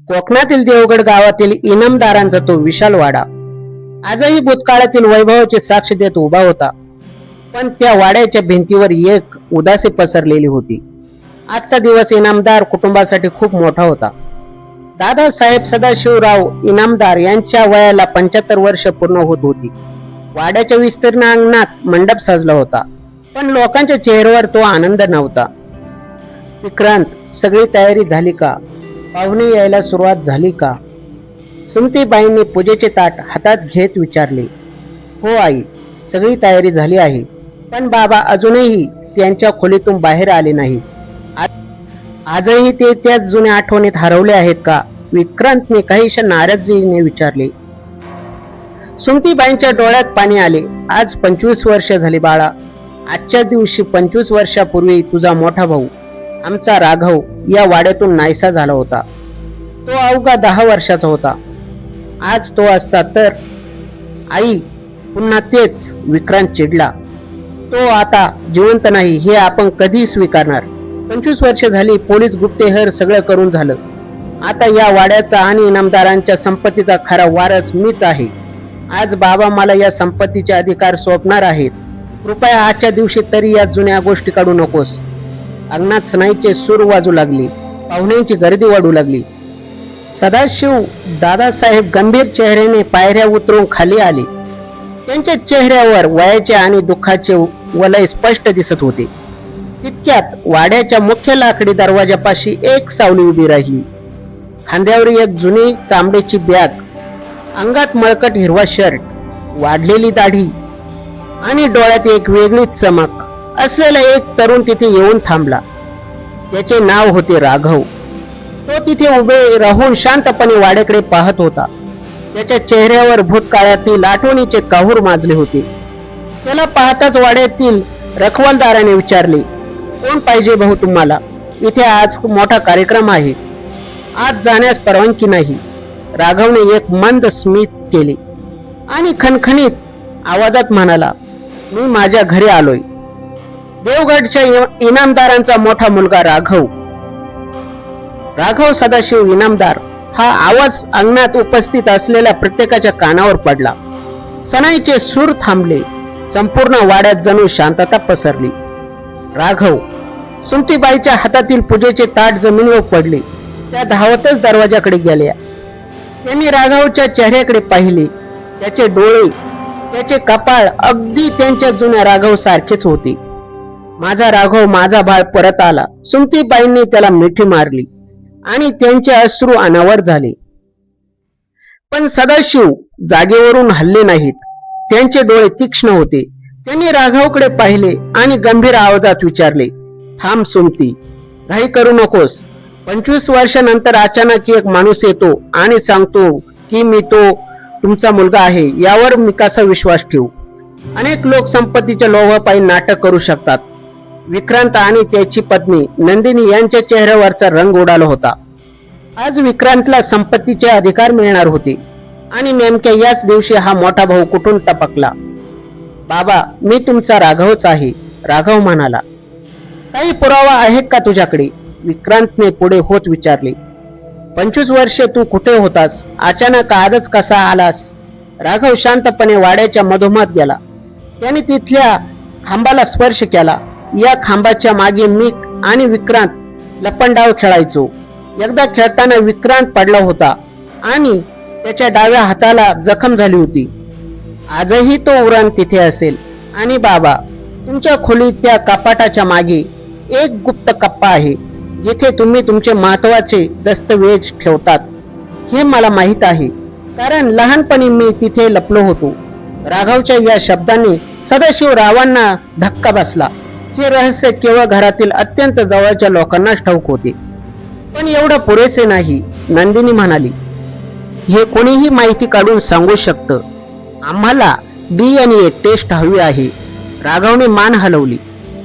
कोकणातील देवगड गावातील इनामदारांचा तो विशाल वाडा आजही भूतकाळातील वैभवाची साक्ष देत उभा होता. पण त्या वाड्याच्या भिंतीवर एक उदासी पसरलेली होती. आजचा दिवस इनामदार कुटुंबासाठी खूप मोठा होता. दादासाहेब सदाशिवराव इनामदार यांच्या वयाला 75 वर्ष पूर्ण होत होती. वाड्याच्या विस्तीर्ण अंगणात मंडप सजला होता, पण लोकांच्या चेहऱ्यावर तो आनंद नव्हता. विक्रांत, सगळी तयारी झाली का? पाहुणे यायला सुरुवात झाली का? सुमतीबाईंनी पूजेचे ताट हातात घेत विचारले. हो आई, सगळी तयारी झाली आहे, पण बाबा अजूनही त्यांच्या खोलीतून बाहेर आले नाही. आजही ते त्याच जुन्या आठवणीत हरवले आहेत का? विक्रांतने काहीशा नाराजीने विचारले. सुमतीबाईंच्या डोळ्यात पाणी आले. आज 25 वर्ष झाली बाळा. आजच्या दिवशी 25 वर्षापूर्वी तुझा मोठा भाऊ आमचा राघव या वाड्यातून नाहीसा झाला होता. तो अवघा 10 वर्षाचा होता. आज तो असता तर. आई, पुन्हा तेच. विक्रांत चिडला. तो आता जिवंत नाही हे आपण कधी स्वीकारणार? 25 वर्ष झाली. पोलीस गुप्तेहर सगळं करून झालं. आता या वाड्याचा आणि इनामदारांच्या संपत्तीचा खरा वारस मीच आहे. आज बाबा मला या संपत्तीचे अधिकार सोपणार आहेत. कृपया आजच्या दिवशी तरी या जुन्या गोष्टी काढू नकोस. अंगणात सनाईचे सूर वाजू लागले. पाहुण्यांची गर्दी वाढू लागली. सदाशिव दादासाहेब गंभीर चेहऱ्याने पायऱ्या उतरून खाली आले. त्यांच्या चेहऱ्यावर वयाचे आणि दुःखाचे वलय स्पष्ट दिसत होते. तितक्यात वाड्याच्या मुख्य लाकडी दरवाजापाशी एक सावली उभी राहिली. खांद्यावर एक जुनी चामड्याची बॅग, अंगात मळकट हिरवा शर्ट, वाढलेली दाढी आणि डोळ्यात एक वेगळीच चमक असलेला एक तरुण तिथे येऊन थांबला. त्याचे नाव होते राघव. तो तिथे उभे राहून शांतपणे वाड्याकडे पाहत होता. त्याच्या चेहऱ्यावर भूतकाळातील आठवणीचे काहूर माजले होते. त्याला पाहताच वाड्यातील रखवालदाराने विचारले, कोण पाहिजे भाऊ तुम्हाला? इथे आज मोठा कार्यक्रम आहे. आज जाण्यास परवानगी नाही. राघवने एक मंद स्मित केले आणि खणखणीत आवाजात म्हणाला, मी माझ्या घरी आलोय. देवगडच्या इनामदारांचा मोठा मुलगा राघव. राघव सदाशिव इनामदार हा आवाज अंगणात उपस्थित असलेल्या प्रत्येकाच्या कानावर पडला. सनाईचे सूर थांबले. संपूर्ण वाड्यात जणू शांतता पसरली. राघव. सुमतीबाईच्या हातातील पूजेचे ताट जमिनीवर पडले. त्या धावतच दरवाजाकडे गेल्या. त्यांनी राघवच्या चेहऱ्याकडे पाहिले. त्याचे डोळे, त्याचे कपाळ अगदी त्यांच्या जुन्या राघव सारखेच होते. माझा राघव, माझा बाळ परत आला. सुमतीबाईंनी त्याला मिठी मारली आणि त्यांचे अश्रू अनावर झाले. पण सदाशिव जागेवरून हलले नाहीत. त्यांचे डोळे तीक्ष्ण होते. त्यांनी राघवकडे पाहिले आणि गंभीर आवाजात विचारले, थांब सुमती, घाई करू नकोस. 25 वर्षानंतर अचानक एक माणूस येतो आणि सांगतो की मी तो तुमचा मुलगा आहे. यावर मी कसा विश्वास ठेवू? अनेक लोक संपत्तीच्या लोभापायी नाटक करू शकतात. विक्रांत आणि त्याची पत्नी नंदिनी यांच्या चेहऱ्यावरचा रंग उडाला होता. आज विक्रांतला संपत्तीचे अधिकार मिळणार होते आणि नेमक्या याच दिवशी हा मोठा भाऊ कुठून टपकला. बाबा, मी तुमचा राघवच आहे. राघव म्हणाला. काही पुरावा आहेत का तुझ्याकडे? विक्रांतने पुढे होत विचारले. 25 वर्षे तू कुठे होतास? अचानक आजच कसा आलास? राघव शांतपणे वाड्याच्या मधोमध गेला. त्याने तिथल्या खांबाला स्पर्श केला. या खांबाच्या मागे मी आणि विक्रांत लपंडाव खेळायचो. एकदा खेळताना विक्रांत पडला होता आणि त्याच्या डाव्या हाताला जखम झाली होती. आजही तो उरण तिथे असेल. आणि बाबा, तुमच्या खोलीत त्या कपाटाच्या मागे एक गुप्त कप्पा आहे, जिथे तुम्ही तुमचे महत्वाचे दस्तऐवज ठेवतात. हे मला माहित आहे, कारण लहानपणी मी तिथे लपलो होतो. राघवच्या या शब्दाने सदाशिवरावांना धक्का बसला. हे रहस्य केवळ घरातील अत्यंत जवळच्या लोकांनाच ठाऊक होते. पण एवढं पुरेसे नाही, नंदिनी म्हणाली. हे कोणीही माहिती काढून सांगू शकतं. आम्हाला DNA टेस्ट हवी आहे. राघवने मान हलवली.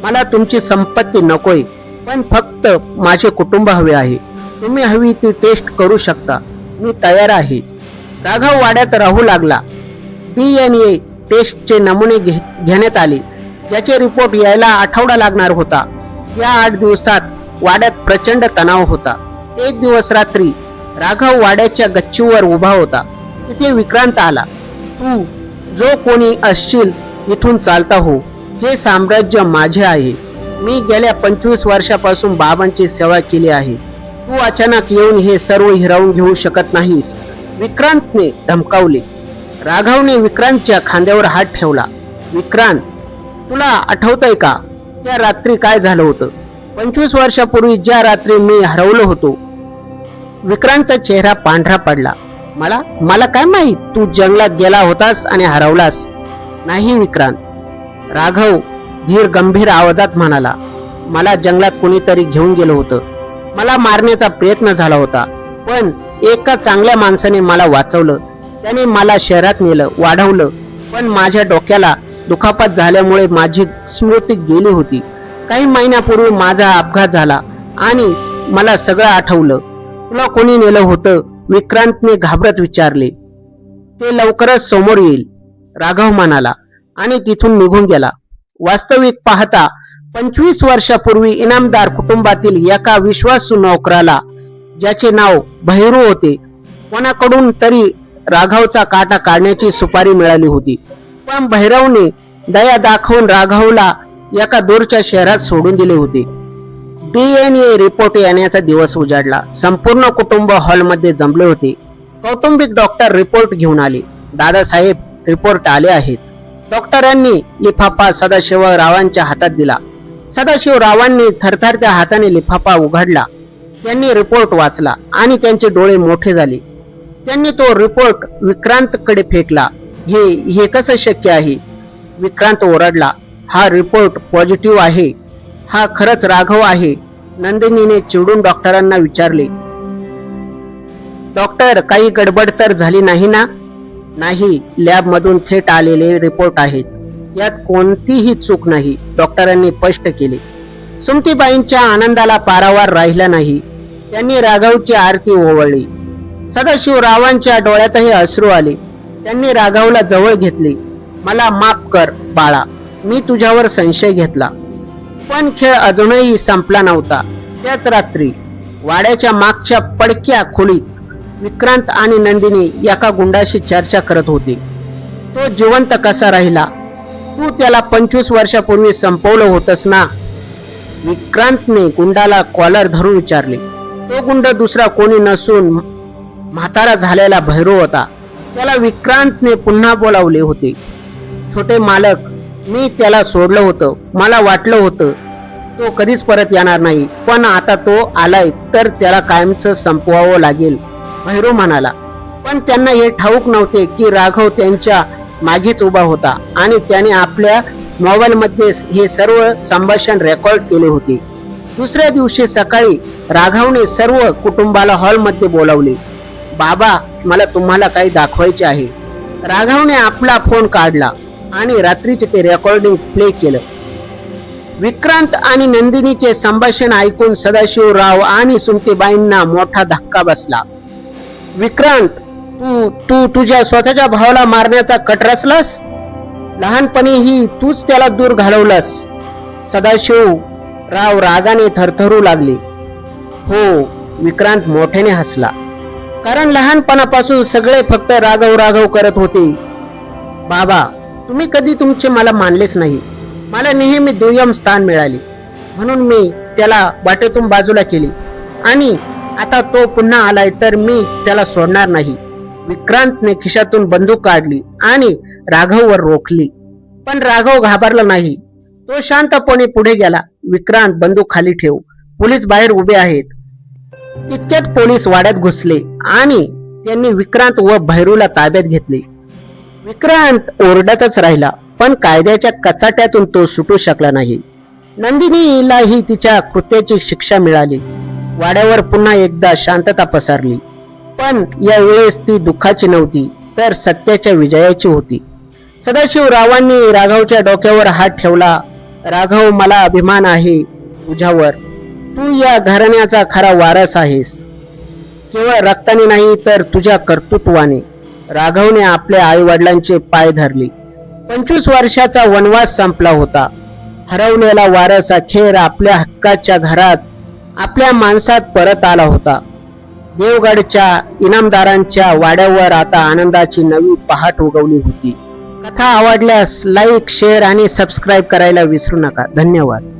मला तुमची संपत्ती नकोय, पण फक्त माझे कुटुंब हवे आहे. तुम्ही हवी ती टेस्ट करू शकता. मी तयार आहे. राघव वाड्यात राहू लागला. DNA टेस्टचे नमुने घेण्यात आले, ज्याचे रिपोर्ट यायला आठवडा लागणार होता. या 8 दिवसात वाड्यात प्रचंड तणाव होता. एक दिवस रात्री राघव वाड्याच्या गच्चीवर उभा होता. तिथे विक्रांत आला. तू जो कोणी असशील इथून चालता हो. हे साम्राज्य माझे आहे. मी गेल्या 25 वर्षापासून बाबांची सेवा केली आहे. तू अचानक येऊन हे सर्व हिरावून घेऊ शकत नाहीस, विक्रांतने धमकावले. राघवने विक्रांतच्या खांद्यावर हात ठेवला. विक्रांत, तुला आठवतंय का त्या रात्री काय झालं होतं? 25 वर्षापूर्वी ज्या रात्री मी हरवलो होतो. विक्रांतचा चेहरा पांढरा पडला. मला काय माहित तू जंगलात गेला होतास आणि हरवलास. नाही विक्रांत, राघव धीर गंभीर आवाजात म्हणाला. मला जंगलात कोणीतरी घेऊन गेलं होतं. मला मारण्याचा प्रयत्न झाला होता, पण एका चांगल्या माणसाने मला वाचवलं. त्याने मला शहरात नेलं, वाढवलं, पण माझ्या डोक्याला दुखापत झाल्यामुळे माझी स्मृती गेली होती. काही महिन्यापूर्वी माझा अपघात झाला आणि मला सगळं आठवलं. तुला कोणी नेलं होतं? विक्रांतने घाबरत विचारले. ते लवकरच समोर येईल, राघव म्हणाला आणि तिथून निघून गेला. वास्तविक पाहता 25 वर्षापूर्वी इनामदार कुटुंबातील एका विश्वासू नोकराला, ज्याचे नाव भैरू होते, कोणाकडून तरी राघवचा काटा काढण्याची सुपारी मिळाली होती. पण भैरवने दया दाखवून राघवला एका दूरच्या शहरात सोडून दिले होते. DNA रिपोर्ट येण्याचा दिवस उजाडला. संपूर्ण कुटुंब हॉलमध्ये जमले होते. कौटुंबिक डॉक्टर रिपोर्ट घेऊन आले. दादासाहेब, रिपोर्ट आले आहेत. डॉक्टरांनी लिफाफा सदाशिवरावांच्या हातात दिला. सदाशिवरावांनी थरथरत्या हाताने लिफाफा उघडला. त्यांनी रिपोर्ट वाचला आणि त्यांचे डोळे मोठे झाले. त्यांनी तो रिपोर्ट विक्रांतकडे फेकला. हे कसं शक्य आहे? विक्रांत ओरडला. हा रिपोर्ट पॉझिटिव्ह आहे. हा खरंच राघव आहे. नंदिनीने चिडून डॉक्टरांना विचारले. डॉक्टर, काही गडबड तर झाली नाही ना? नाही, लॅब मधून थेट आलेले रिपोर्ट आहेत. यात कोणतीही चूक नाही, डॉक्टरांनी स्पष्ट केले. सुमतीबाईंच्या आनंदाला पारावार राहिला नाही. त्यांनी राघवची आरती ओवाळली. सदाशिवरावांच्या डोळ्यातही अश्रू आले. त्यांनी राघवला जवळ घेतले. मला माफ कर बाळा, मी तुझ्यावर संशय घेतला. पण खेळ अजूनही संपला नव्हता. त्याच रात्री वाड्याच्या मागच्या पडक्या खोलीत विक्रांत आणि नंदिनी एका गुंडाशी चर्चा करत होते. तो जिवंत कसा राहिला? तू त्याला 25 वर्षापूर्वी संपवलं होतंस ना? विक्रांतने गुंडाला कॉलर धरून विचारले. तो गुंड दुसरा कोणी नसून म्हातारा झालेला भैरू होता. त्याला विक्रांतने पुन्हा बोलावले होते. छोटे मालक, मी त्याला सोडलं होतं. मला वाटलं होतं तो कधीच परत येणार नाही, पण आता तो आलाय तर त्याला कायमचं संपवावं लागेल, भैरू म्हणाला. पण त्यांना हे ठाऊक नव्हते की राघव त्यांच्या मागेच उभा होता आणि त्याने आपल्या मोबाईल मध्ये हे सर्व संभाषण रेकॉर्ड केले होते. दुसऱ्या दिवशी सकाळी राघवने सर्व कुटुंबाला हॉलमध्ये बोलावले. बाबा, मला तुम्हाला काही दाखवायचे आहे. राघवने आपला फोन काढला आणि रात्रीचे ते रेकॉर्डिंग प्ले केलं. विक्रांत आणि नंदिनीचे संभाषण ऐकून सदाशिवराव आणि सुमतीबाईंना मोठा धक्का बसला. विक्रांत, तू तुझ्या स्वतःच्या भावाला मारण्याचा कट रचलास? लहानपणीही तूच त्याला दूर घालवलास. सदाशिवराव रागाने थरथरू लागले. हो, विक्रांत मोठ्याने हसला. कारण लहानपणापासून सगळे फक्त राघव राघव करत होते. बाबा, तुम्ही कधी तुमचे मला मानलेच नाही. मला नेहमी दुय्यम स्थान मिळाले, म्हणून मी त्याला वाटेतून बाजूला केली आणि आता तो पुन्हा आलाय तर मी त्याला सोडणार नाही. विक्रांतने खिशातून बंदूक काढली आणि राघववर रोखली. पण राघव घाबरला नाही. तो शांतपणे पुढे गेला. विक्रांत, बंदूक खाली ठेव. पोलीस बाहेर उभे आहेत. इतक्यात पोलीस वाड्यात घुसले आणि त्यांनी विक्रांत व भैरूला ताब्यात घेतले. विक्रांत ओरडतच राहिला, पण कायद्याच्या कचाट्यातून तो सुटू शकला नाही. नंदिनीलाही तिच्या कृत्याची शिक्षा मिळाली. वाड्यावर पुन्हा एकदा शांतता पसरली. पण यावेळेस ती दुःखाची नव्हती, तर सत्याच्या विजयाची होती. सदाशिवरावांनी राघवच्या डोक्यावर हात ठेवला. राघव, मला अभिमान आहे तुझ्यावर. तू या घराण्याचा खरा वारस आहेस, केवळ रक्ताने नाही तर तुझ्या कर्तृत्वाने. राघवने आपल्या आई वडिलांचे पाय धरले. 25 वर्षाचा वनवास संपला होता. हरवलेला वारस अखेर आपल्या हक्काच्या घरात, आपल्या माणसात परत आला होता. देवगडच्या इनामदारांच्या वाड्यावर आता आनंदाची नवी पहाट उगवली होती. कथा आवडल्यास लाईक, शेअर आणि सबस्क्राईब करायला विसरू नका. धन्यवाद.